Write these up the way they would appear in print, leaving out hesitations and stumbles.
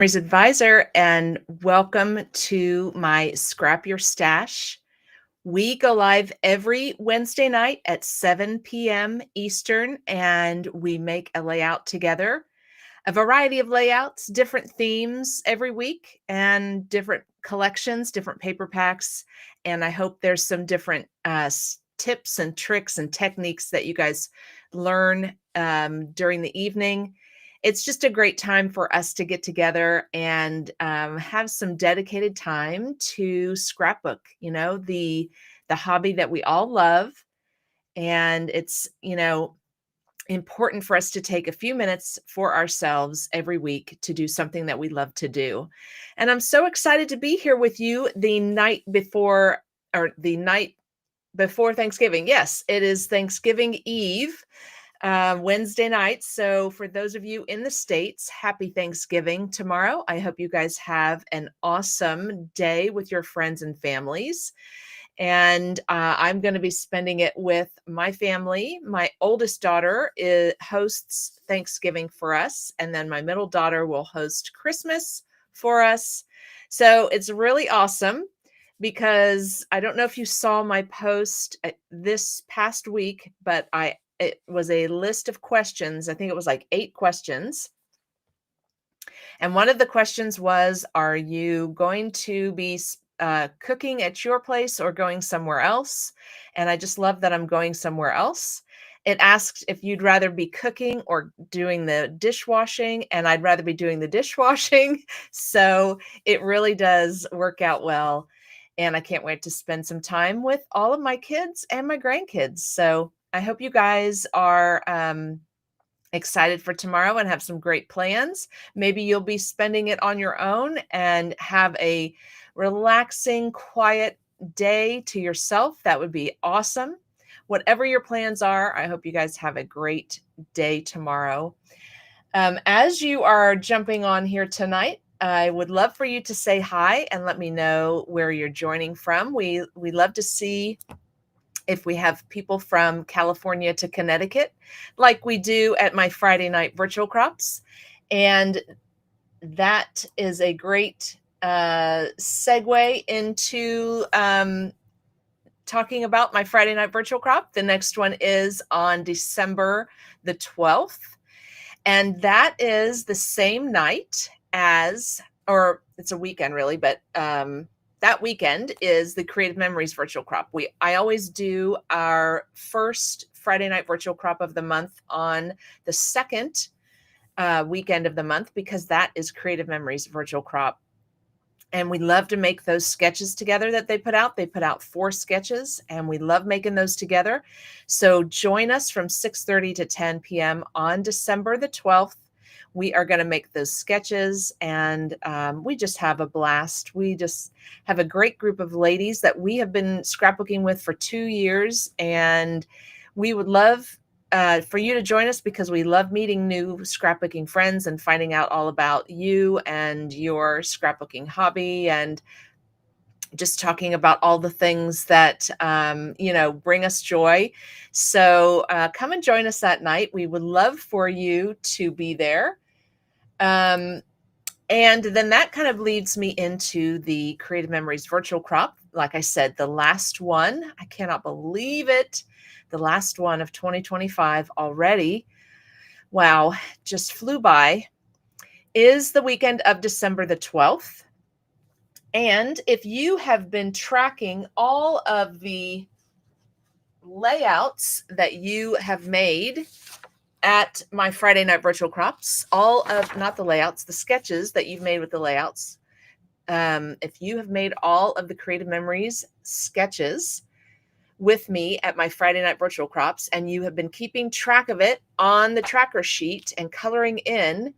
Advisor, and welcome to my Scrap Your Stash. We go live every Wednesday night at 7 p.m. Eastern, and we make a layout together. A variety of layouts, different themes every week, and different collections, different paper packs. And I hope there's some different tips and tricks and techniques that you guys learn during the evening. It's just a great time for us to get together and have some dedicated time to scrapbook, the hobby that we all love. And it's, important for us to take a few minutes for ourselves every week to do something that we love to do. And I'm so excited to be here with you the night before Thanksgiving. Yes, it is Thanksgiving Eve, Wednesday night. So for those of you in the States, happy Thanksgiving tomorrow. I hope you guys have an awesome day with your friends and families. And I'm going to be spending it with my family. My oldest daughter hosts Thanksgiving for us, and then my middle daughter will host Christmas for us. So it's really awesome because I don't know if you saw my post this past week, but it was a list of questions. I think it was like 8 questions. And one of the questions was, are you going to be cooking at your place or going somewhere else? And I just love that I'm going somewhere else. It asked if you'd rather be cooking or doing the dishwashing, and I'd rather be doing the dishwashing. So it really does work out well. And I can't wait to spend some time with all of my kids and my grandkids. So I hope you guys are excited for tomorrow and have some great plans. Maybe you'll be spending it on your own and have a relaxing, quiet day to yourself. That would be awesome. Whatever your plans are, I hope you guys have a great day tomorrow. As you are jumping on here tonight, I would love for you to say hi and let me know where you're joining from. We love to see if we have people from California to Connecticut, like we do at my Friday night virtual crops. And that is a great segue into talking about my Friday night virtual crop. The next one is on December the 12th. And that is the same night as, or it's a weekend really, but that weekend is the Creative Memories virtual crop. I always do our first Friday night virtual crop of the month on the second weekend of the month, because that is Creative Memories virtual crop. And we love to make those sketches together that they put out. They put out 4 sketches, and we love making those together. So join us from 6:30 to 10 p.m. on December the 12th. We are going to make those sketches, and we just have a blast. We just have a great group of ladies that we have been scrapbooking with for 2 years, and we would love for you to join us because we love meeting new scrapbooking friends and finding out all about you and your scrapbooking hobby, and just talking about all the things that, bring us joy. So come and join us that night. We would love for you to be there. And then that kind of leads me into the Creative Memories virtual crop. Like I said, the last one, I cannot believe it. The last one of 2025 already. Wow, just flew by, is the weekend of December the 12th. And if you have been tracking all of the layouts that you have made at my Friday night virtual crops, not the layouts, the sketches that you've made with the layouts. If you have made all of the Creative Memories sketches with me at my Friday night virtual crops, and you have been keeping track of it on the tracker sheet and coloring in,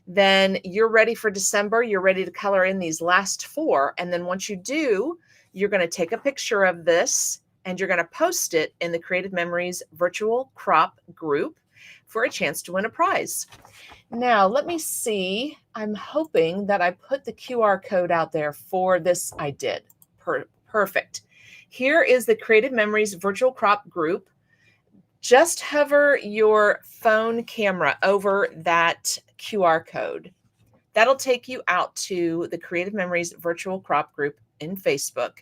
then you're ready for December. You're ready to color in these last 4. And then once you do, you're going to take a picture of this and you're going to post it in the Creative Memories virtual crop group for a chance to win a prize. Now, let me see. I'm hoping that I put the QR code out there for this. I did. Perfect. Here is the Creative Memories virtual crop group. Just hover your phone camera over that QR code. That'll take you out to the Creative Memories Virtual Crop group in Facebook,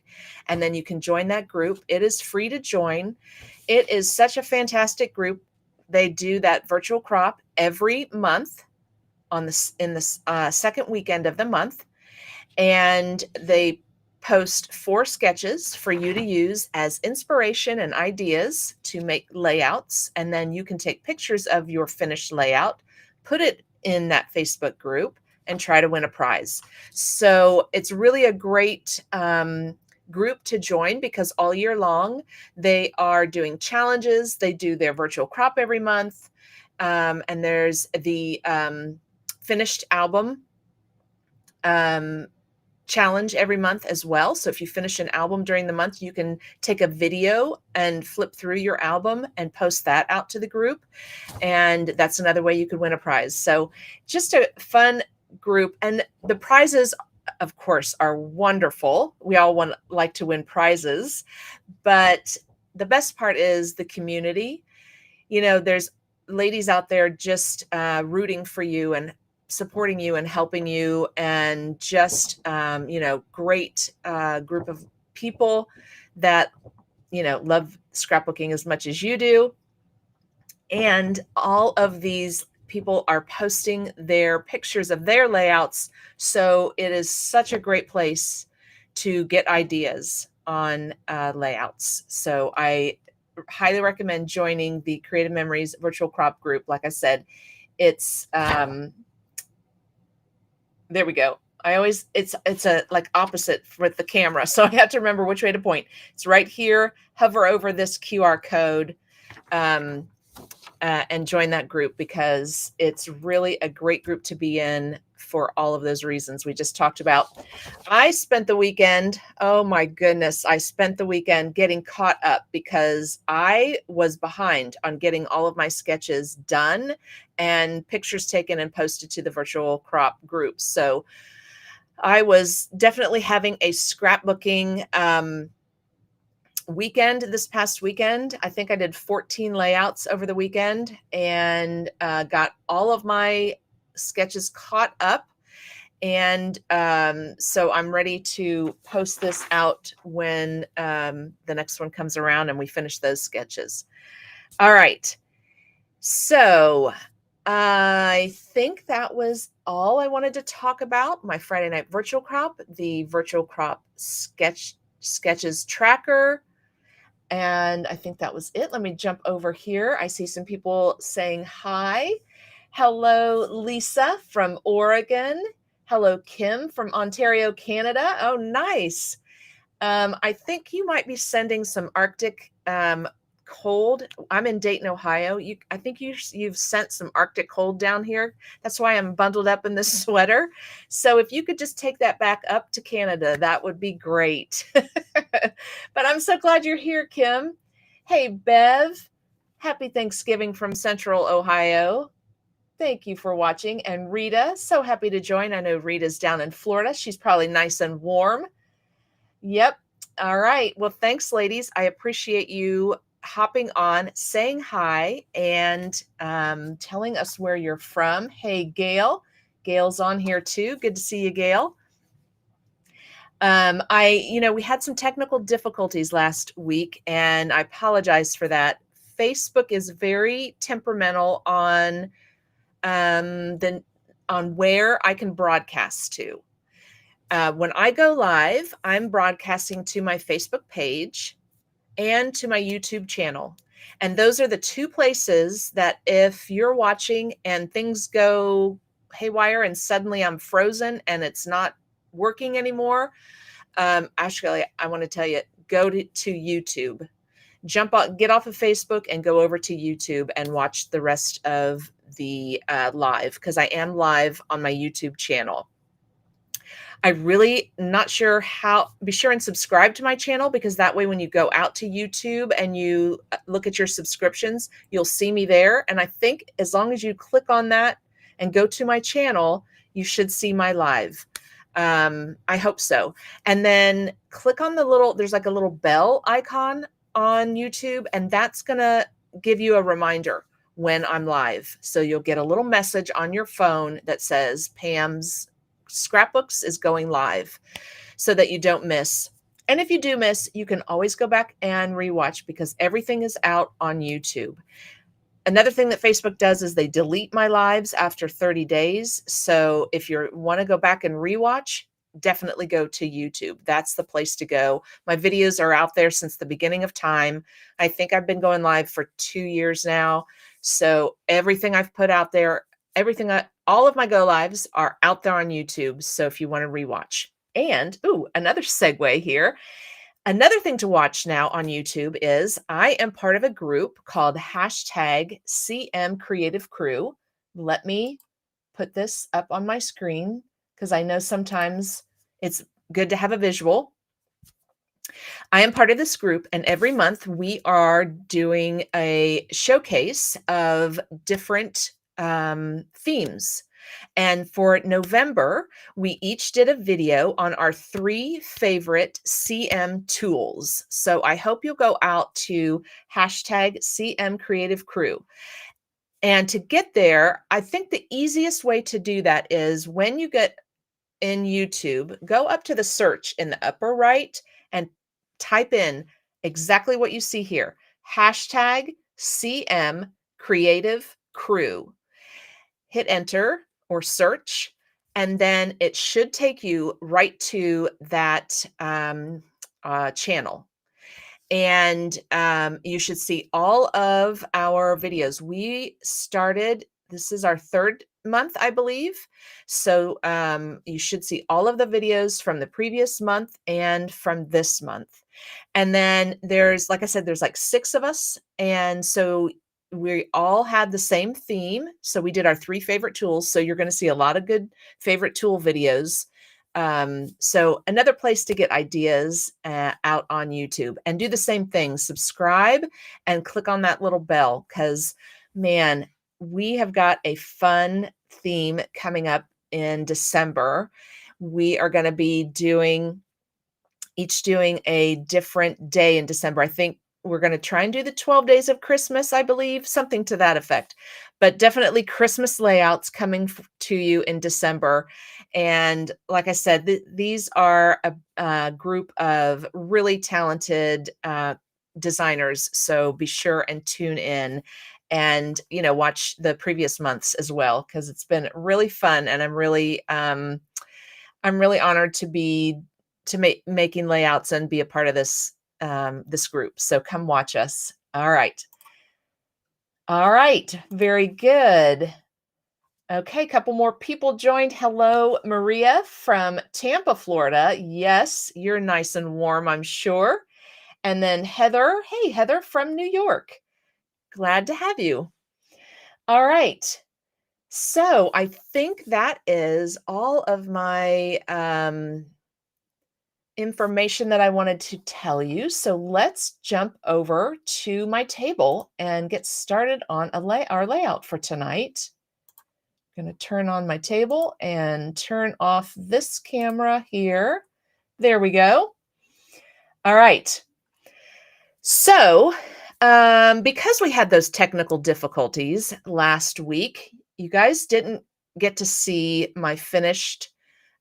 and then you can join that group. It is free to join. It is such a fantastic group. They do that virtual crop every month on the second weekend of the month, and they post 4 sketches for you to use as inspiration and ideas to make layouts, and then you can take pictures of your finished layout, put it in that Facebook group, and try to win a prize. So it's really a great group to join, because all year long they are doing challenges. They do their virtual crop every month, and there's the finished album challenge every month as well. So if you finish an album during the month, you can take a video and flip through your album and post that out to the group, and that's another way you could win a prize. So just a fun group, and the prizes, of course, are wonderful. We all like to win prizes, but the best part is the community. There's ladies out there just rooting for you and supporting you and helping you, and just great group of people that love scrapbooking as much as you do. And all of these people are posting their pictures of their layouts, so it is such a great place to get ideas on layouts. So I highly recommend joining the Creative Memories Virtual Crop group. Like I said, it's there we go. It's a like opposite with the camera, so I have to remember which way to point. It's right here. Hover over this QR code and join that group, because it's really a great group to be in for all of those reasons we just talked about. I spent the weekend, oh my goodness, I spent the weekend getting caught up, because I was behind on getting all of my sketches done and pictures taken and posted to the virtual crop group. So I was definitely having a scrapbooking weekend this past weekend. I think I did 14 layouts over the weekend, and got all of my sketches caught up. And so I'm ready to post this out when the next one comes around and we finish those sketches. All right. So I think that was all I wanted to talk about. My Friday night virtual crop, the virtual crop sketches tracker. And I think that was it. Let me jump over here. I see some people saying hi. Hello, Lisa from Oregon. Hello, Kim from Ontario, Canada. Oh, nice. I think you might be sending some Arctic cold. I'm in Dayton, Ohio. I think you've sent some Arctic cold down here. That's why I'm bundled up in this sweater. So if you could just take that back up to Canada, that would be great. But I'm so glad you're here, Kim. Hey, Bev. Happy Thanksgiving from Central Ohio. Thank you for watching. And Rita, so happy to join. I know Rita's down in Florida. She's probably nice and warm. Yep. All right. Well, thanks, ladies. I appreciate you hopping on, saying hi, and telling us where you're from. Hey, Gail. Gail's on here too. Good to see you, Gail. We had some technical difficulties last week, and I apologize for that. Facebook is very temperamental on where I can broadcast to. When I go live, I'm broadcasting to my Facebook page and to my YouTube channel. And those are the two places that if you're watching and things go haywire and suddenly I'm frozen and it's not working anymore, actually, I want to tell you, go to YouTube. Jump out, get off of Facebook and go over to YouTube and watch the rest of the live, because I am live on my YouTube channel. I really not sure how. Be sure and subscribe to my channel, because that way when you go out to YouTube and you look at your subscriptions, you'll see me there. And I think as long as you click on that and go to my channel, you should see my live. I hope so. And then click on there's like a little bell icon on YouTube, and that's going to give you a reminder when I'm live. So you'll get a little message on your phone that says Pam's Scrapbooks is going live, so that you don't miss. And if you do miss, you can always go back and rewatch because everything is out on YouTube. Another thing that Facebook does is they delete my lives after 30 days. So if you want to go back and rewatch, definitely go to YouTube. That's the place to go. My videos are out there since the beginning of time. I think I've been going live for 2 years now. So everything I've put out there, all of my go lives are out there on YouTube. So if you want to rewatch. And, another segue here. Another thing to watch now on YouTube is I am part of a group called #CM Creative Crew. Let me put this up on my screen because I know sometimes it's good to have a visual. I am part of this group, and every month we are doing a showcase of different themes. And for November, we each did a video on our 3 favorite CM tools. So I hope you'll go out to #CM Creative Crew. And to get there, I think the easiest way to do that is when you get in YouTube, go up to the search in the upper right and type in exactly what you see here, #CM Creative Crew. Hit enter or search, and then it should take you right to that channel. And you should see all of our videos. This is our 3rd month, I believe. So you should see all of the videos from the previous month and from this month. And then like I said, there's like 6 of us. And so we all had the same theme. So we did our 3 favorite tools. So you're going to see a lot of good favorite tool videos. So another place to get ideas out on YouTube, and do the same thing, subscribe and click on that little bell, because man, we have got a fun theme coming up in December. We are going to be doing a different day in December. I think we're going to try and do the 12 days of Christmas, I believe, something to that effect. But definitely Christmas layouts coming to you in December. And like I said, these are a group of really talented designers. So be sure and tune in and, watch the previous months as well, because it's been really fun. And I'm really honored to be making layouts and be a part of this group. So come watch us. All right. Very good. Okay, a couple more people joined. Hello, Maria from Tampa, Florida. Yes, you're nice and warm, I'm sure. And then Heather. Hey, Heather from New York. Glad to have you. All right. So I think that is all of my information that I wanted to tell you. So let's jump over to my table and get started on our layout for tonight. I'm going to turn on my table and turn off this camera here. There we go. All right. So because we had those technical difficulties last week, you guys didn't get to see my finished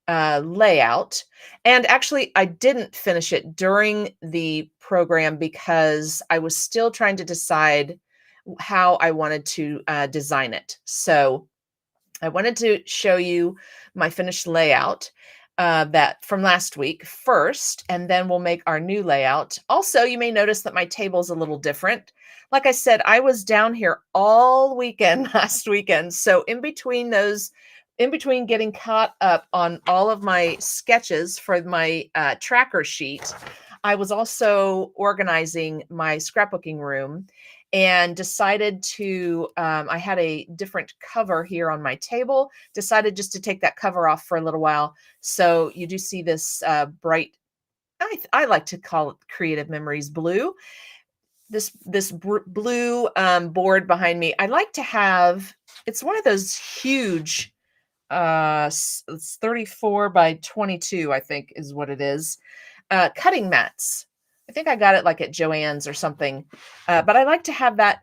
layout. And actually, I didn't finish it during the program because I was still trying to decide how I wanted to design it. So I wanted to show you my finished layout that from last week first, and then we'll make our new layout. Also, you may notice that my table is a little different. Like I said, I was down here all weekend last weekend. So in between getting caught up on all of my sketches for my tracker sheet, I was also organizing my scrapbooking room and decided to, I had a different cover here on my table, decided just to take that cover off for a little while. So you do see this bright, I like to call it Creative Memories blue. This blue board behind me. I like to have, it's one of those huge, it's 34 by 22, I think is what it is. Cutting mats. I think I got it like at Joann's or something. But I like to have that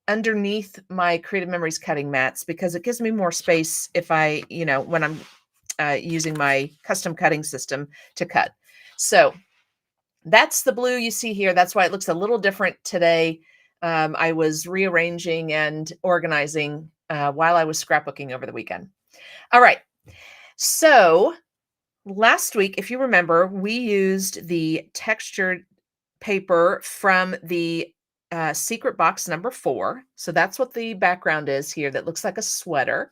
underneath my Creative Memories cutting mats because it gives me more space if I, when I'm using my custom cutting system to cut. So that's the blue you see here. That's why it looks a little different today. I was rearranging and organizing while I was scrapbooking over the weekend. All right. So last week, if you remember, we used the textured paper from the secret box number 4. So that's what the background is here that looks like a sweater.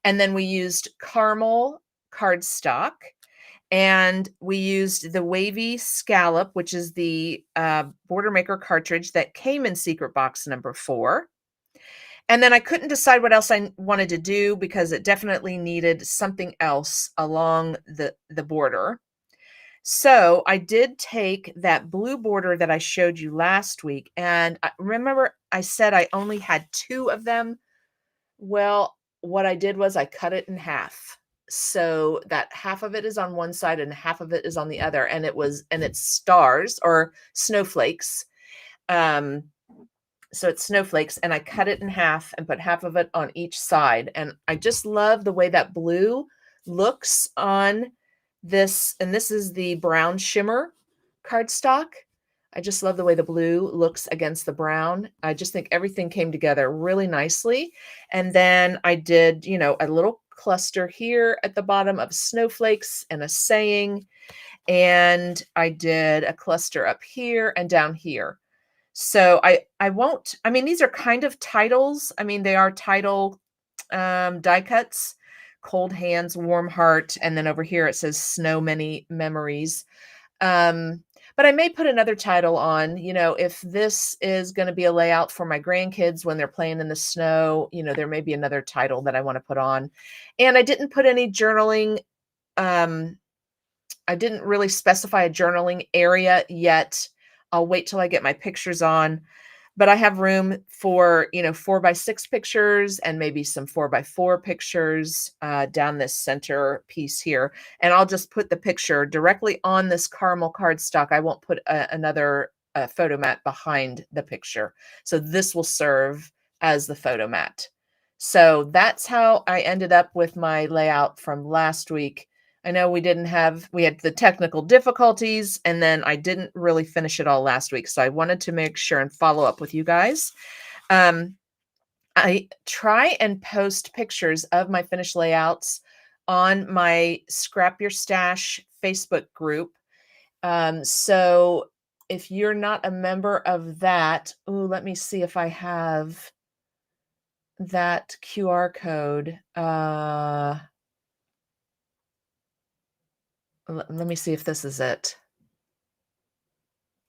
And then we used caramel cardstock. And we used the wavy scallop, which is the border maker cartridge that came in secret box number 4. And then I couldn't decide what else I wanted to do because it definitely needed something else along the border. So I did take that blue border that I showed you last week. And remember I said I only had 2 of them? Well, what I did was I cut it in half. So that half of it is on one side and half of it is on the other. And it's stars or snowflakes. So it's snowflakes, and I cut it in half and put half of it on each side. And I just love the way that blue looks on this. And this is the brown shimmer cardstock. I just love the way the blue looks against the brown. I just think everything came together really nicely. And then I did, a little cluster here at the bottom of snowflakes and a saying. And I did a cluster up here and down here. So I won't, these are kind of titles. They are title die cuts, cold hands, warm heart. And then over here it says snow many memories. But I may put another title on, if this is going to be a layout for my grandkids when they're playing in the snow, there may be another title that I want to put on. And I didn't put any journaling. I didn't really specify a journaling area yet. I'll wait till I get my pictures on, but I have room for, 4x6 pictures and maybe some 4x4 pictures down this center piece here. And I'll just put the picture directly on this caramel cardstock. I won't put another photo mat behind the picture. So this will serve as the photo mat. So that's how I ended up with my layout from last week. I know we had the technical difficulties, and then I didn't really finish it all last week. So I wanted to make sure and follow up with you guys. I try and post pictures of my finished layouts on my Scrap Your Stash Facebook group. So if you're not a member of that, let me see if I have that QR code. Let me see if this is it.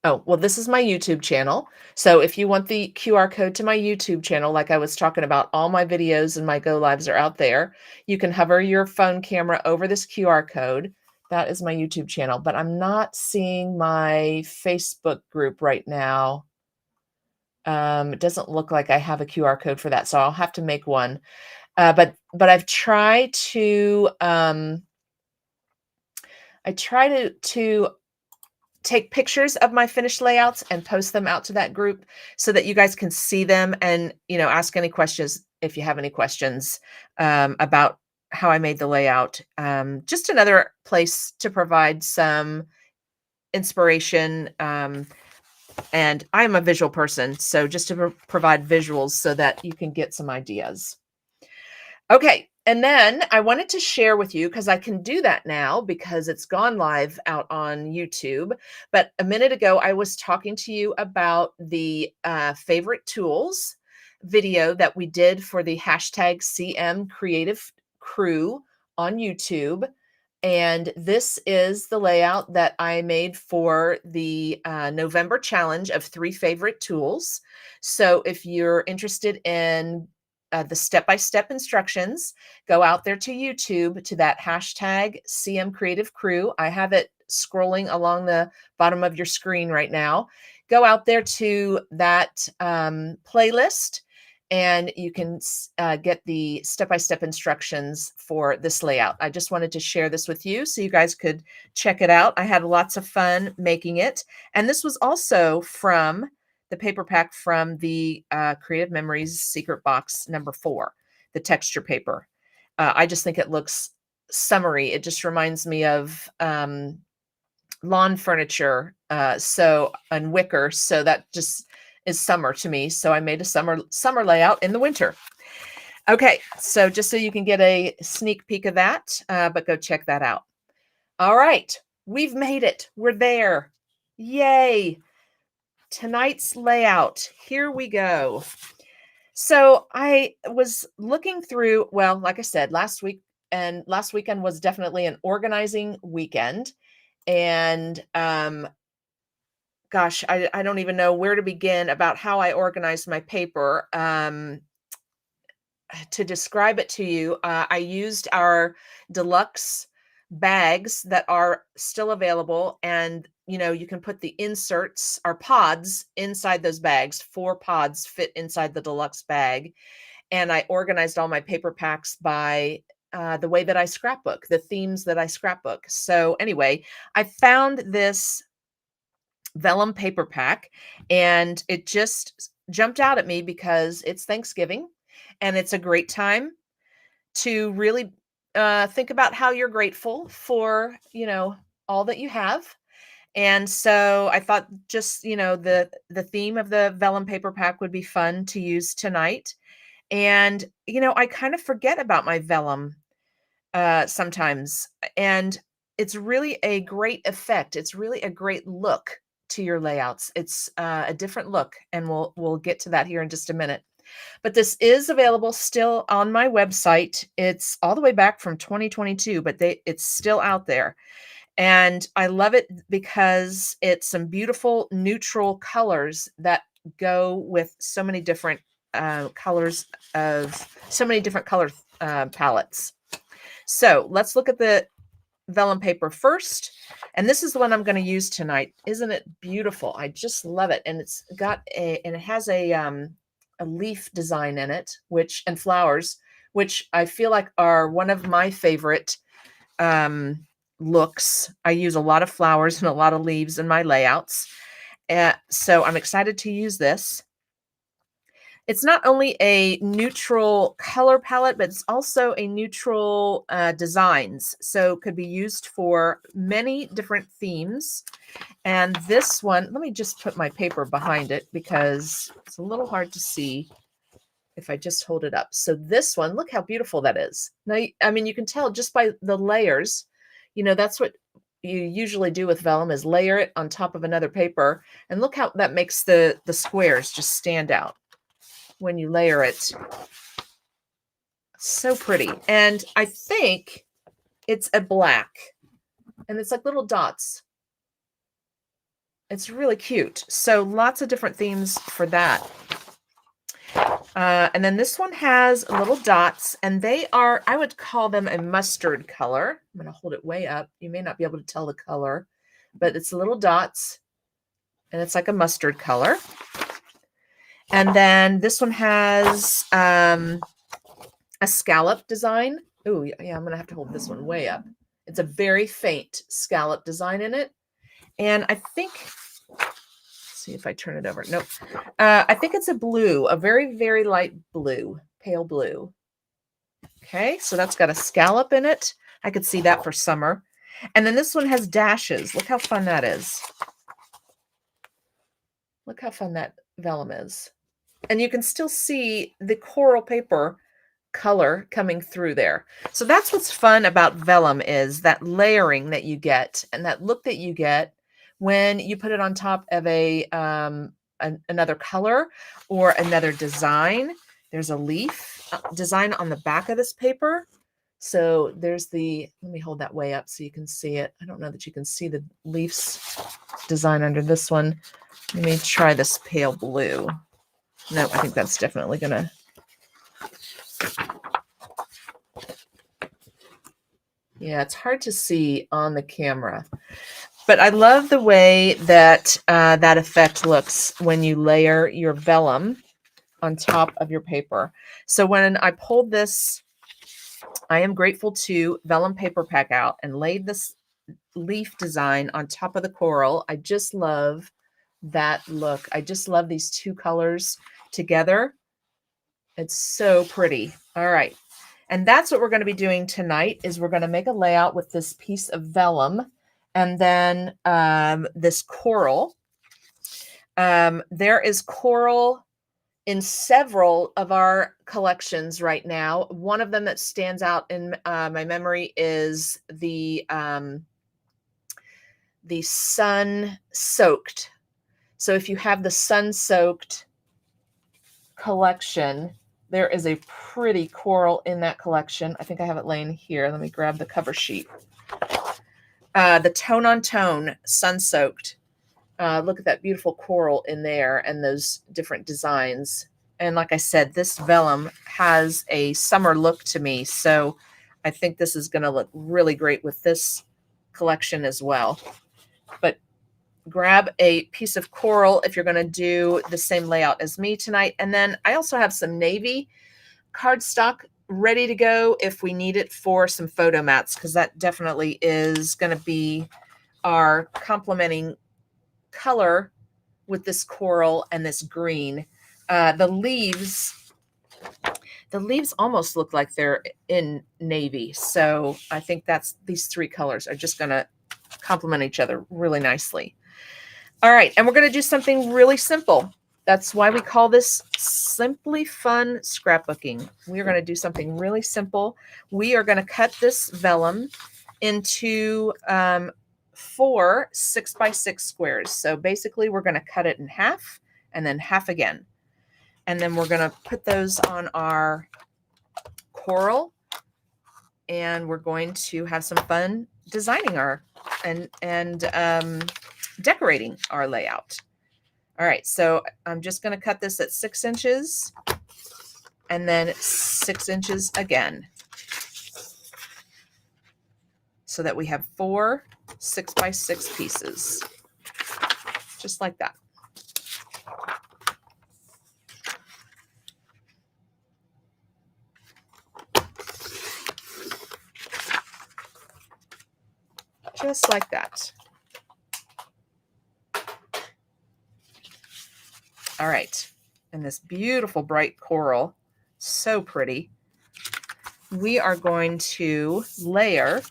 Oh, well, this is my YouTube channel. So if you want the QR code to my YouTube channel, like I was talking about, all my videos and my go lives are out there. You can hover your phone camera over this QR code. That is my YouTube channel, but I'm not seeing my Facebook group right now. It doesn't look like I have a QR code for that, so I'll have to make one. But I've tried to to take pictures of my finished layouts and post them out to that group so that you guys can see them and, ask any questions if you have any questions about how I made the layout. Just another place to provide some inspiration. And I'm a visual person, so just to provide visuals so that you can get some ideas. Okay. And then I wanted to share with you, because I can do that now because it's gone live out on YouTube. But a minute ago, I was talking to you about the favorite tools video that we did for the hashtag CM Creative Crew on YouTube. And this is the layout that I made for the November challenge of 3 favorite tools. So if you're interested in the step-by-step instructions, go out there to YouTube to that hashtag CM Creative Crew. I have it scrolling along the bottom of your screen right now. Go out there to that playlist, and you can get the step-by-step instructions for this layout. I just wanted to share this with you so you guys could check it out. I had lots of fun making it. And this was also from the paper pack from the Creative Memories Secret Box #4, the texture paper. I just think it looks summery. It just reminds me of lawn furniture, and wicker. So that just is summer to me. So I made a summer layout in the winter. Okay, so just so you can get a sneak peek of that, but go check that out. All right, we've made it. We're there. Yay. Tonight's layout. Here we go. So I was looking through, well, like I said, last weekend was definitely an organizing weekend. And gosh, I don't even know where to begin about how I organized my paper. To describe it to you, I used our deluxe bags that are still available. And, you can put the inserts, our pods, inside those bags. 4 pods fit inside the deluxe bag. And I organized all my paper packs by the way that I scrapbook, the themes that I scrapbook. So anyway, I found this vellum paper pack, and it just jumped out at me because it's Thanksgiving, and it's a great time to really think about how you're grateful for, all that you have. And so I thought just, the theme of the vellum paper pack would be fun to use tonight. And, I kind of forget about my vellum sometimes. And it's really a great effect. It's really a great look to your layouts. It's a different look, and we'll get to that here in just a minute. But this is available still on my website. It's all the way back from 2022, but it's still out there. And I love it because it's some beautiful neutral colors that go with so many different colors of so many different color palettes. So let's look at the vellum paper first. And this is the one I'm going to use tonight. Isn't it beautiful? I just love it. And it has a leaf design in it, and flowers, which I feel like are one of my favorite looks. I use a lot of flowers and a lot of leaves in my layouts. So I'm excited to use this. It's not only a neutral color palette, but it's also a neutral designs. So it could be used for many different themes. And this one, let me just put my paper behind it because it's a little hard to see if I just hold it up. So this one, look how beautiful that is. Now, I mean, you can tell just by the layers, that's what you usually do with vellum, is layer it on top of another paper. And look how that makes the squares just stand out when you layer it. So pretty. And I think it's a black, and it's like little dots. It's really cute. So lots of different themes for that. And then this one has little dots, and they are, I would call them a mustard color. I'm going to hold it way up. You may not be able to tell the color, but it's little dots, and it's like a mustard color. And then this one has a scallop design. Oh, yeah, I'm going to have to hold this one way up. It's a very faint scallop design in it. And I think, let's see if I turn it over. Nope. I think it's a blue, a very, very light blue, pale blue. Okay, so that's got a scallop in it. I could see that for summer. And then this one has dashes. Look how fun that is. Look how fun that vellum is. And you can still see the coral paper color coming through there. So that's what's fun about vellum, is that layering that you get and that look that you get when you put it on top of another color or another design. There's a leaf design on the back of this paper. So there's let me hold that way up so you can see it. I don't know that you can see the leaves design under this one. Let me try this pale blue. No, I think that's definitely gonna. Yeah, it's hard to see on the camera, but I love the way that that effect looks when you layer your vellum on top of your paper. So when I pulled this, I am grateful to vellum paper pack out and laid this leaf design on top of the coral. I just love that look. I just love these two colors together. It's so pretty. All right. And that's what we're going to be doing tonight is we're going to make a layout with this piece of vellum and then this coral. There is coral in several of our collections right now. One of them that stands out in my memory is the sun-soaked. So if you have the sun-soaked collection, there is a pretty coral in that collection. I think I have it laying here. Let me grab the cover sheet. The tone on tone sun-soaked. Look at that beautiful coral in there and those different designs. And like I said, this vellum has a summer look to me. So I think this is going to look really great with this collection as well. But grab a piece of coral if you're going to do the same layout as me tonight. And then I also have some navy cardstock ready to go if we need it for some photo mats, because that definitely is going to be our complementing color with this coral and this green. The leaves almost look like they're in navy. So I think these three colors are just going to complement each other really nicely. All right, and we're going to do something really simple. That's why we call this Simply Fun Scrapbooking. We're going to do something really simple. We are going to cut this vellum into 4 6x6 squares. So basically, we're going to cut it in half and then half again. And then we're going to put those on our coral, and we're going to have some fun designing our and decorating our layout. All right, so I'm just going to cut this at 6 inches and then 6 inches again, so that we have 4 6x6 pieces, just like that. Just like that. All right, and this beautiful bright coral, so pretty. We are going to layer.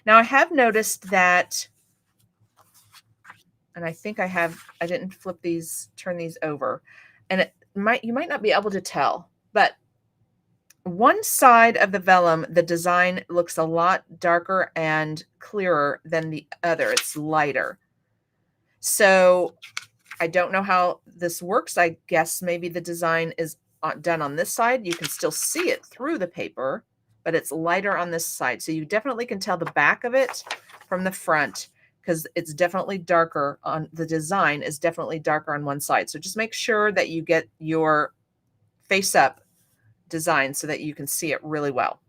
Now I have noticed that, and I think I didn't flip these, turn these over, and you might not be able to tell, but one side of the vellum, the design looks a lot darker and clearer than the other. It's lighter. So I don't know how this works. I guess maybe the design is done on this side. You can still see it through the paper, but it's lighter on this side. So you definitely can tell the back of it from the front, because it's definitely darker on the design is definitely darker on one side. So just make sure that you get your face up design so that you can see it really well.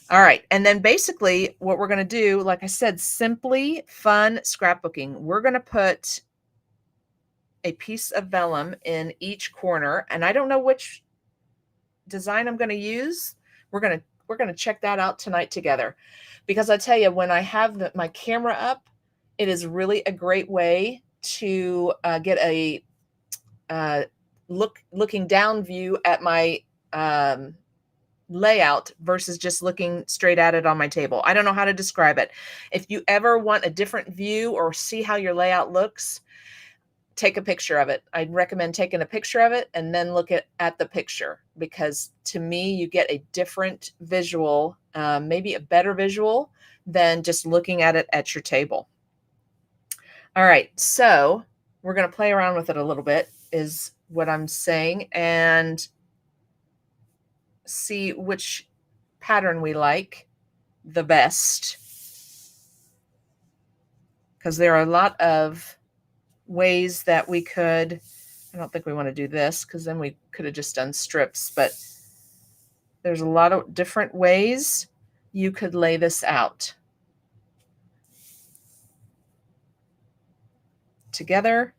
All right. And then basically what we're going to do, like I said, Simply Fun Scrapbooking. We're going to put a piece of vellum in each corner, and I don't know which design I'm going to use. We're going to check that out tonight together, because I tell you, when I have my camera up, it is really a great way to get a looking down view at my layout versus just looking straight at it on my table. I don't know how to describe it. If you ever want a different view or see how your layout looks, take a picture of it. I'd recommend taking a picture of it and then look at the picture, because to me, you get a different visual, maybe a better visual than just looking at it at your table. All right, so we're going to play around with it a little bit, is what I'm saying, and see which pattern we like the best, because there are a lot of ways that we could, I don't think we want to do this, because then we could have just done strips, but there's a lot of different ways you could lay this out. Together,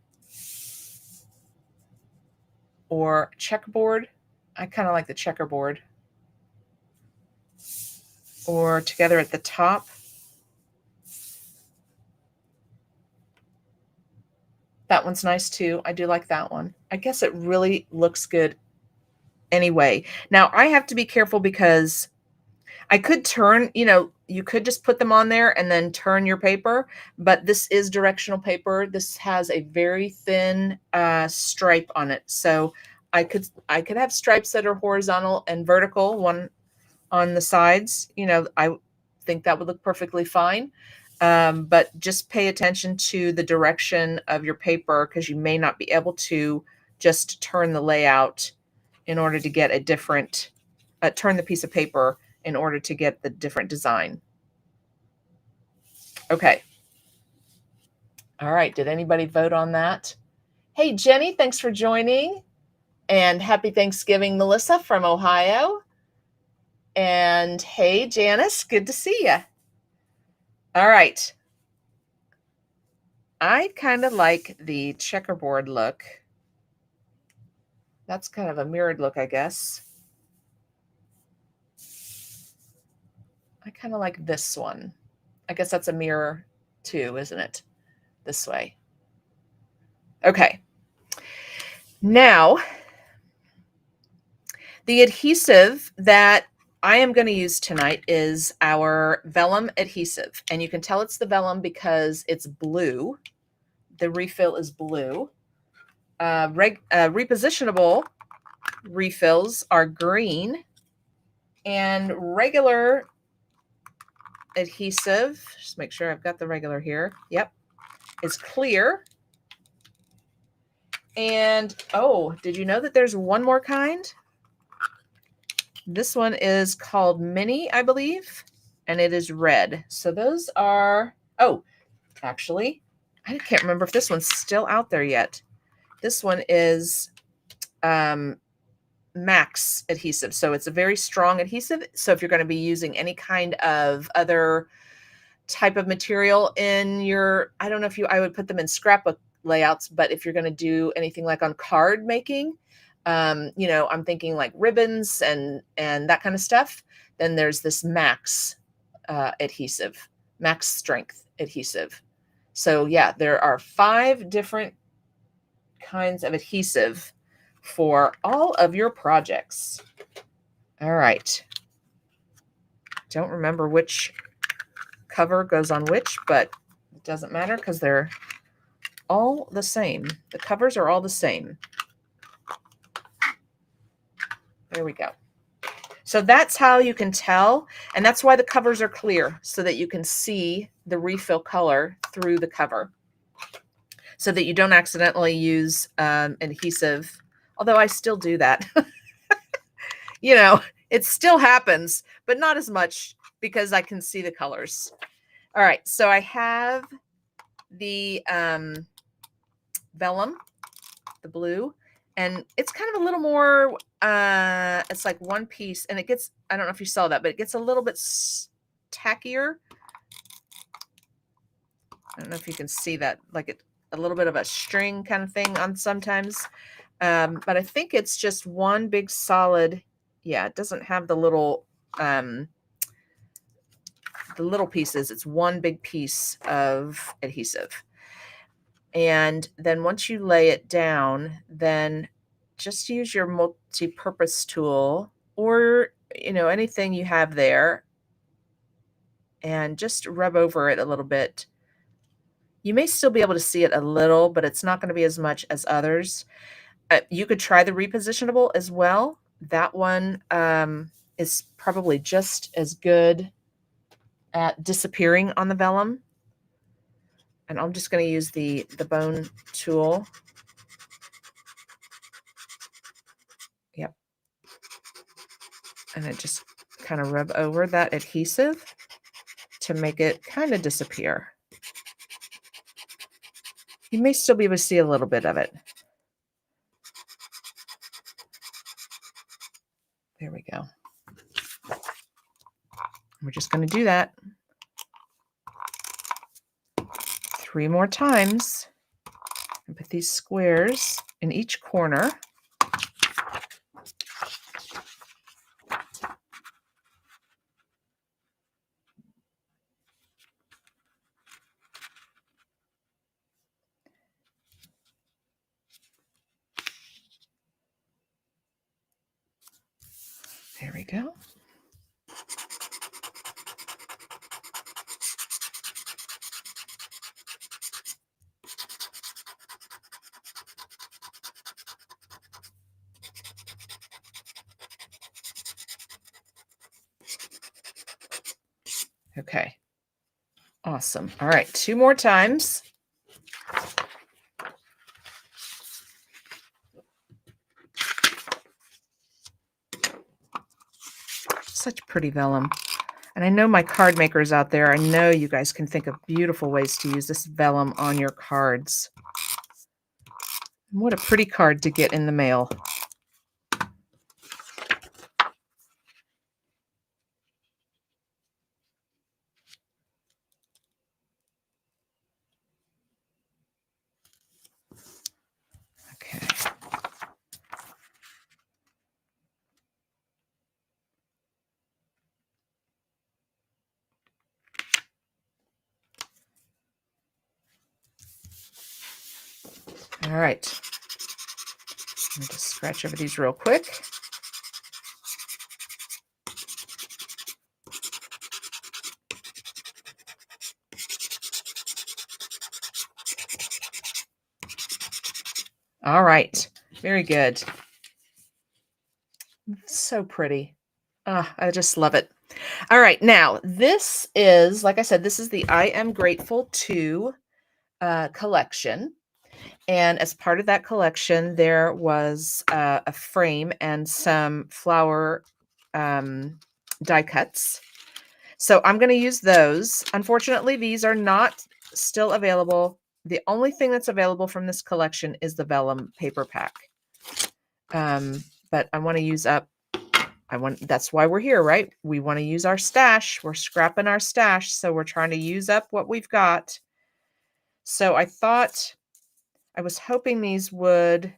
or checkerboard. I kind of like the checkerboard. Or together at the top. That one's nice too. I do like that one. I guess it really looks good anyway. Now I have to be careful because I could turn, you could just put them on there and then turn your paper, but this is directional paper. This has a very thin stripe on it. So I could have stripes that are horizontal and vertical, one on the sides. I think that would look perfectly fine. But just pay attention to the direction of your paper because you may not be able to just turn the layout in order to get a different, turn the piece of paper in order to get the different design. Okay. All right. Did anybody vote on that? Hey, Jenny, thanks for joining. And happy Thanksgiving, Melissa from Ohio. And hey, Janice, good to see you. All right. I kind of like the checkerboard look. That's kind of a mirrored look, I guess. I kind of like this one. I guess that's a mirror too, isn't it? This way. Okay. Now, the adhesive that I am going to use tonight is our vellum adhesive. And you can tell it's the vellum because it's blue. The refill is blue. Repositionable refills are green. And regular adhesive, just make sure I've got the regular here. Yep, is clear. And oh, did you know that there's one more kind? This one is called Mini, I believe, and it is red. So those are, oh, actually, I can't remember if this one's still out there yet. This one is Max adhesive. So it's a very strong adhesive. So if you're going to be using any kind of other type of material in your, I don't know if I would put them in scrapbook layouts, but if you're going to do anything like on card making, I'm thinking like ribbons and that kind of stuff, then there's this Max adhesive, Max strength adhesive. So yeah, there are 5 different kinds of adhesive for all of your projects. All right. Don't remember which cover goes on which, but it doesn't matter because they're all the same. The covers are all the same. There we go. So that's how you can tell, and that's why the covers are clear, so that you can see the refill color through the cover, so that you don't accidentally use adhesive, although I still do that. It still happens, but not as much because I can see the colors. All right, so I have the vellum, the blue, and it's kind of a little more, it's like one piece, and it gets, I don't know if you saw that, but it gets a little bit tackier. I don't know if you can see that, like a little bit of a string kind of thing on sometimes. But I think it's just one big solid. Yeah, it doesn't have the little pieces. It's one big piece of adhesive. And then once you lay it down, then just use your multi-purpose tool or, anything you have there and just rub over it a little bit. You may still be able to see it a little, but it's not going to be as much as others. You could try the repositionable as well. That one is probably just as good at disappearing on the vellum. And I'm just going to use the bone tool. Yep. And I just kind of rub over that adhesive to make it kind of disappear. You may still be able to see a little bit of it. There we go. We're just going to do that 3 more times and put these squares in each corner. There we go. Okay. Awesome. All right, 2 more times. Such pretty vellum. And I know my card makers out there, I know you guys can think of beautiful ways to use this vellum on your cards. And what a pretty card to get in the mail. Okay. All right. Let me just scratch over these real quick. All right. Very good. So pretty. I just love it. All right. Now, this is, like I said, this is the I Am Grateful To collection. And as part of that collection, there was a frame and some flower die cuts. So I'm going to use those. Unfortunately, these are not still available. The only thing that's available from this collection is the vellum paper pack. But I want to use up, that's why we're here, right? We want to use our stash. We're scrapping our stash. So we're trying to use up what we've got. So I was hoping these would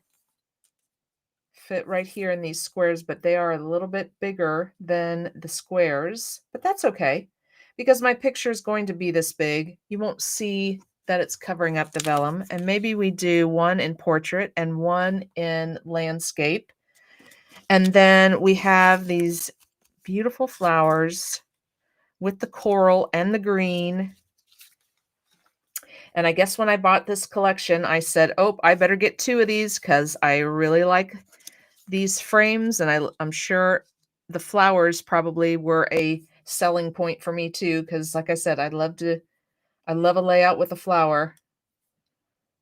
fit right here in these squares, but they are a little bit bigger than the squares, but that's okay because my picture is going to be this big. You won't see that it's covering up the vellum. And maybe we do one in portrait and one in landscape. And then we have these beautiful flowers with the coral and the green. And I guess when I bought this collection, I said, oh, I better get 2 of these because I really like these frames. And I'm sure the flowers probably were a selling point for me too. Because like I said, I love a layout with a flower.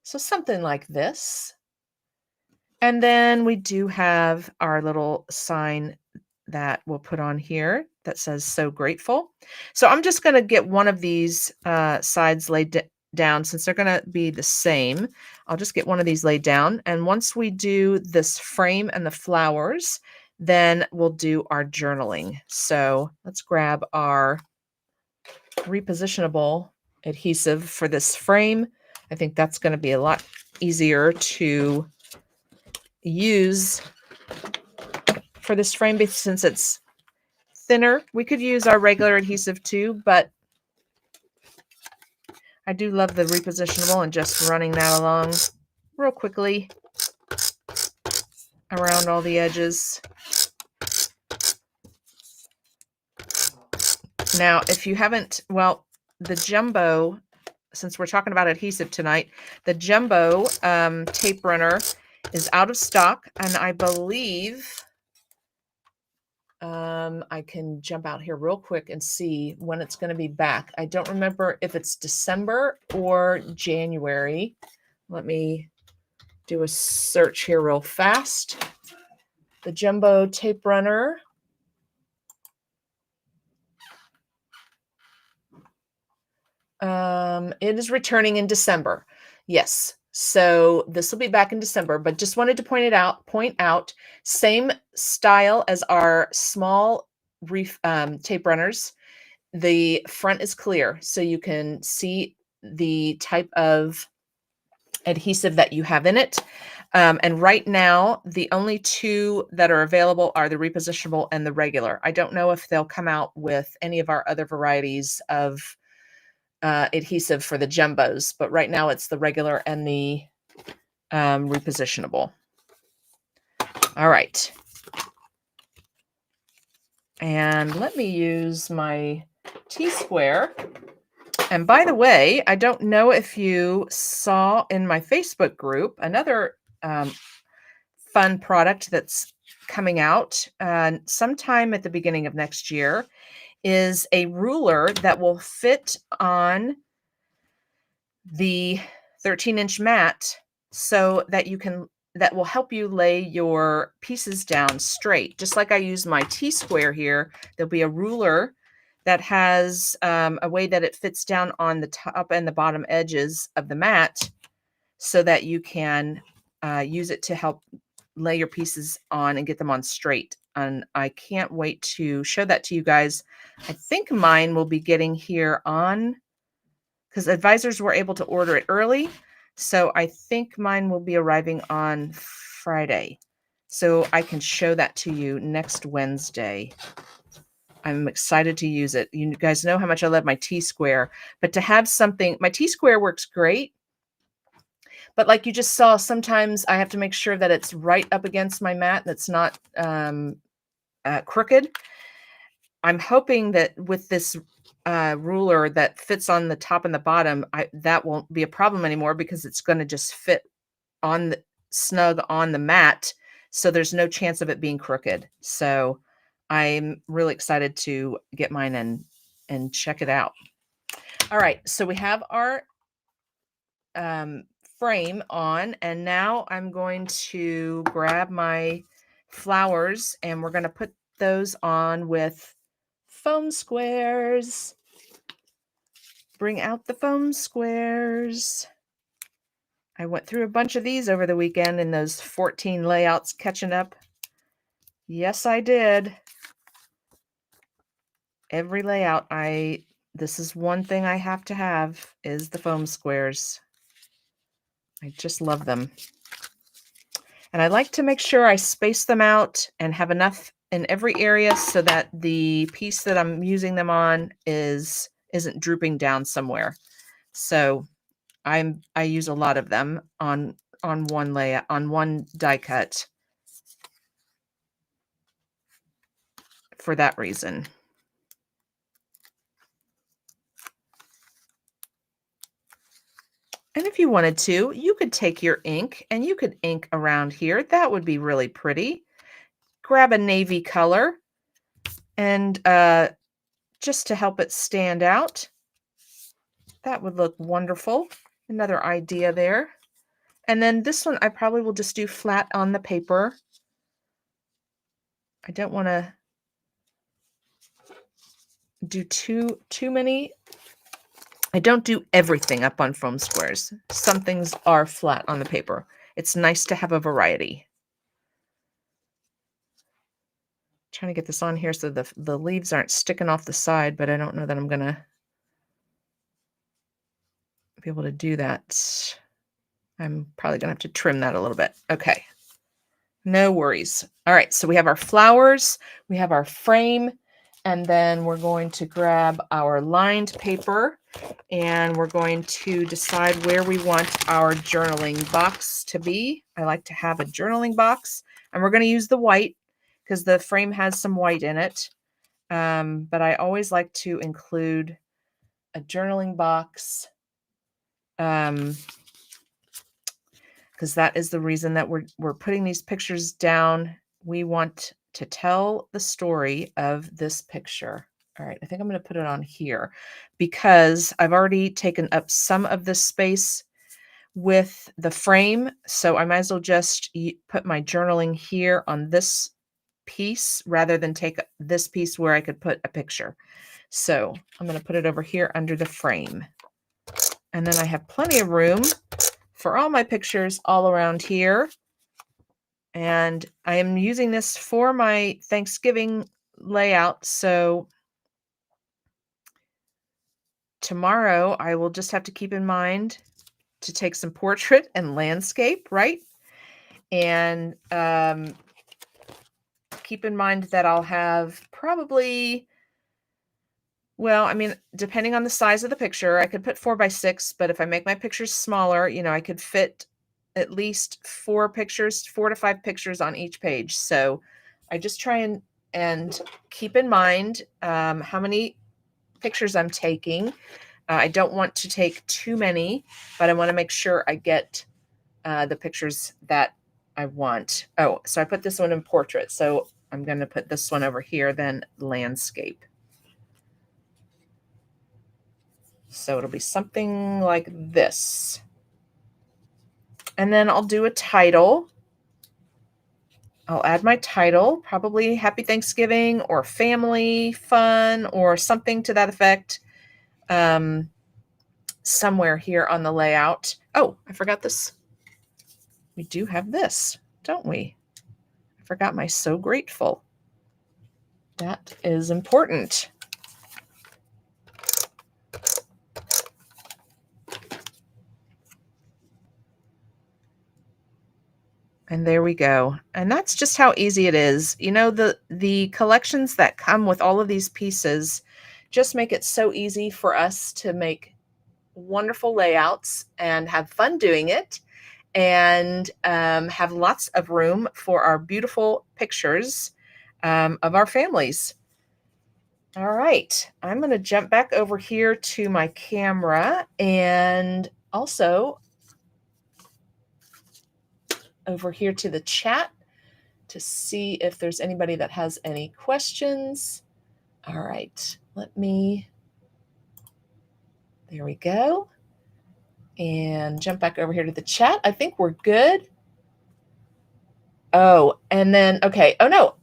So something like this. And then we do have our little sign that we'll put on here that says "So Grateful." So I'm just going to get one of these sides laid down since they're going to be the same. I'll just get one of these laid down. And once we do this frame and the flowers, then we'll do our journaling. So let's grab our repositionable adhesive for this frame. I think that's going to be a lot easier to use for this frame since it's thinner. We could use our regular adhesive too, but I do love the repositionable and just running that along real quickly around all the edges. Now, if you haven't, well, the jumbo, since we're talking about adhesive tonight, the jumbo tape runner is out of stock, and I believe I can jump out here real quick and see when it's going to be back. I don't remember if it's December or January. Let me do a search here real fast. The jumbo tape runner. It is returning in December. Yes. So this will be back in December, but just wanted to point out, same style as our small tape runners. The front is clear, so you can see the type of adhesive that you have in it. And right now, the only 2 that are available are the repositionable and the regular. I don't know if they'll come out with any of our other varieties of adhesive for the jumbos, but right now it's the regular and the repositionable. All right. And let me use my T-square. And by the way, I don't know if you saw in my Facebook group another fun product that's coming out sometime at the beginning of next year is a ruler that will fit on the 13-inch mat so that that will help you lay your pieces down straight. Just like I use my T-square here, there'll be a ruler that has a way that it fits down on the top and the bottom edges of the mat so that you can use it to help lay your pieces on and get them on straight. And I can't wait to show that to you guys. I think mine will be getting here on, because advisors were able to order it early. So I think mine will be arriving on Friday. So I can show that to you next Wednesday. I'm excited to use it. You guys know how much I love my T-square, but to have something, my T-square works great. But like you just saw, sometimes I have to make sure that it's right up against my mat and it's not crooked. I'm hoping that with this ruler that fits on the top and the bottom, that won't be a problem anymore, because it's going to just fit on snug on the mat. So there's no chance of it being crooked. So I'm really excited to get mine and check it out. All right. So we have our frame on, and now I'm going to grab my flowers and we're going to put those on with foam squares. Bring out the foam squares. I went through a bunch of these over the weekend in those 14 layouts, catching up. Yes, I did. Every layout, this is one thing I have to have, is the foam squares. I just love them. And I like to make sure I space them out and have enough in every area so that the piece that I'm using them on isn't drooping down somewhere. So I use a lot of them on one layout, on one die cut, for that reason. And if you wanted to, you could take your ink and you could ink around here. That would be really pretty. Grab a navy color and just to help it stand out. That would look wonderful. Another idea there. And then this one I probably will just do flat on the paper. I don't want to do too many. I don't do everything up on foam squares. Some things are flat on the paper. It's nice to have a variety. Trying to get this on here so the leaves aren't sticking off the side, but I don't know that I'm going to be able to do that. I'm probably going to have to trim that a little bit. Okay. No worries. All right. So we have our flowers, we have our frame, and then we're going to grab our lined paper and we're going to decide where we want our journaling box to be. I like to have a journaling box, and we're going to use the white because the frame has some white in it. But I always like to include a journaling box because that is the reason that we're putting these pictures down. We want to tell the story of this picture. All right, I think I'm going to put it on here because I've already taken up some of this space with the frame. So I might as well just put my journaling here on this piece rather than take this piece where I could put a picture. So I'm going to put it over here under the frame. And then I have plenty of room for all my pictures all around here. And I am using this for my Thanksgiving layout. So tomorrow I will just have to keep in mind to take some portrait and landscape, right? And keep in mind that I'll have probably, well, I mean, depending on the size of the picture, I could put 4x6, but if I make my pictures smaller, I could fit at least 4 to 5 pictures on each page. So I just try and And keep in mind how many pictures I'm taking. I don't want to take too many, but I want to make sure I get the pictures that I want. Oh, so I put this one in portrait. So I'm going to put this one over here, then landscape. So it'll be something like this. And then I'll do a title. I'll add my title, probably Happy Thanksgiving or Family Fun or something to that effect. Somewhere here on the layout. Oh, I forgot this. We do have this, don't we? I forgot my so grateful. That is important. And there we go. And that's just how easy it is. You know, the collections that come with all of these pieces just make it so easy for us to make wonderful layouts and have fun doing it, and have lots of room for our beautiful pictures of our families. All right, I'm going to jump back over here to my camera and also over here to the chat to see if there's anybody that has any questions. All right, there we go. And jump back over here to the chat. I think we're good. Oh, and then, okay. Oh, no.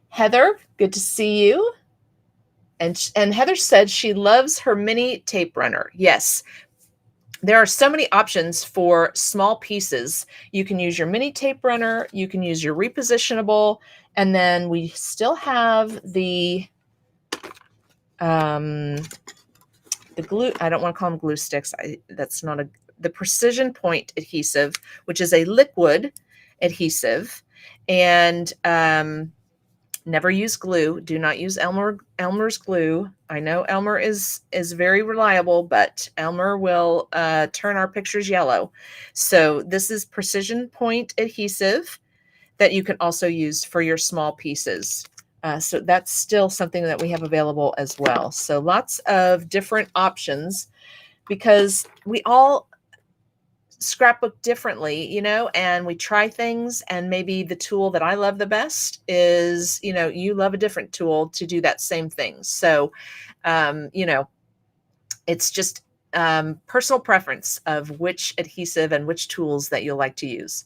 Heather, good to see you. And Heather said she loves her mini tape runner. Yes. There are so many options for small pieces. You can use your mini tape runner. You can use your repositionable. And then we still have the glue. I don't want to call them glue sticks. That's not the precision point adhesive, which is a liquid adhesive. And never use glue. Do not use Elmer's glue. I know Elmer is very reliable, but Elmer will turn our pictures yellow. So this is precision point adhesive that you can also use for your small pieces. So that's still something that we have available as well. So lots of different options because we all scrapbook differently, you know, and we try things, and maybe the tool that I love the best is, you know, you love a different tool to do that same thing. So, you know, it's just personal preference of which adhesive and which tools that you'll like to use.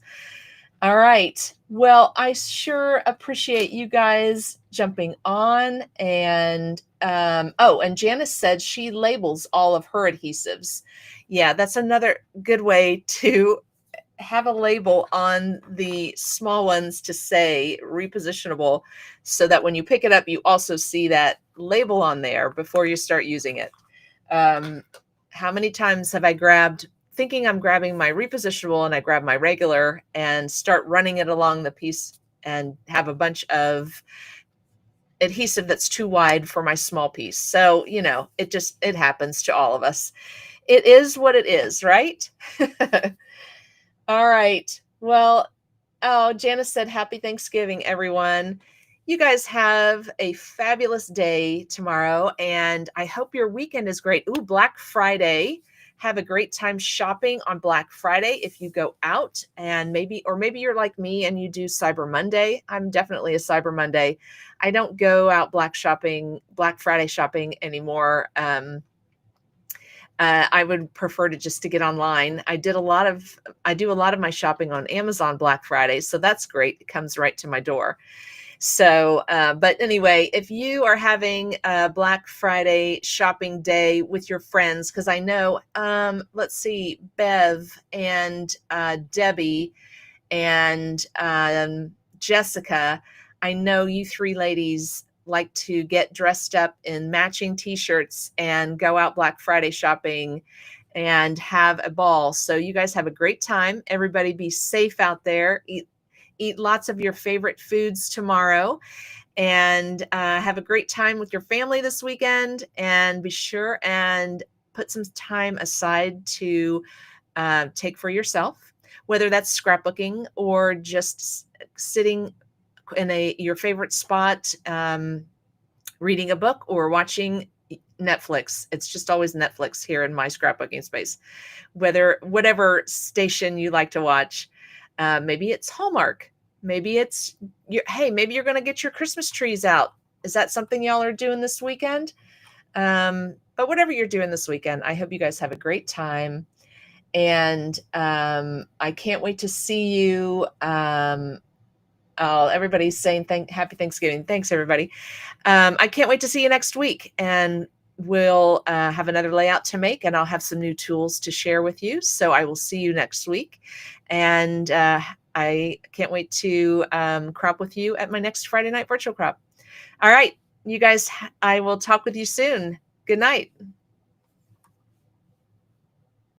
All right. Well, I sure appreciate you guys jumping on. And oh, and Janice said she labels all of her adhesives. Yeah, that's another good way to have a label on the small ones to say repositionable, so that when you pick it up, you also see that label on there before you start using it. How many times have I thinking I'm grabbing my repositionable, and I grab my regular and start running it along the piece and have a bunch of adhesive that's too wide for my small piece. So, you know, it happens to all of us. It is what it is, right? All right. Well, oh, Janice said, Happy Thanksgiving, everyone. You guys have a fabulous day tomorrow, and I hope your weekend is great. Ooh, Black Friday. Have a great time shopping on Black Friday if you go out, and maybe you're like me and you do Cyber Monday. I'm definitely a Cyber Monday. I don't go out Black Friday shopping anymore. I would prefer to get online. I do a lot of my shopping on Amazon Black Friday, so that's great. It comes right to my door. So, but anyway, if you are having a Black Friday shopping day with your friends, because I know, let's see, Bev and Debbie and Jessica, I know you three ladies like to get dressed up in matching t-shirts and go out Black Friday shopping and have a ball. So you guys have a great time. Everybody be safe out there. Eat lots of your favorite foods tomorrow, and have a great time with your family this weekend. And be sure and put some time aside to take for yourself, whether that's scrapbooking or just sitting in your favorite spot, reading a book or watching Netflix. It's just always Netflix here in my scrapbooking space. Whatever station you like to watch, maybe it's Hallmark. Maybe it's maybe you're going to get your Christmas trees out. Is that something y'all are doing this weekend? But whatever you're doing this weekend, I hope you guys have a great time. And I can't wait to see you. Oh, everybody's saying happy Thanksgiving. Thanks, everybody. I can't wait to see you next week. And we'll have another layout to make, and I'll have some new tools to share with you. So I will see you next week. And I can't wait to crop with you at my next Friday night virtual crop. All right, you guys, I will talk with you soon. Good night.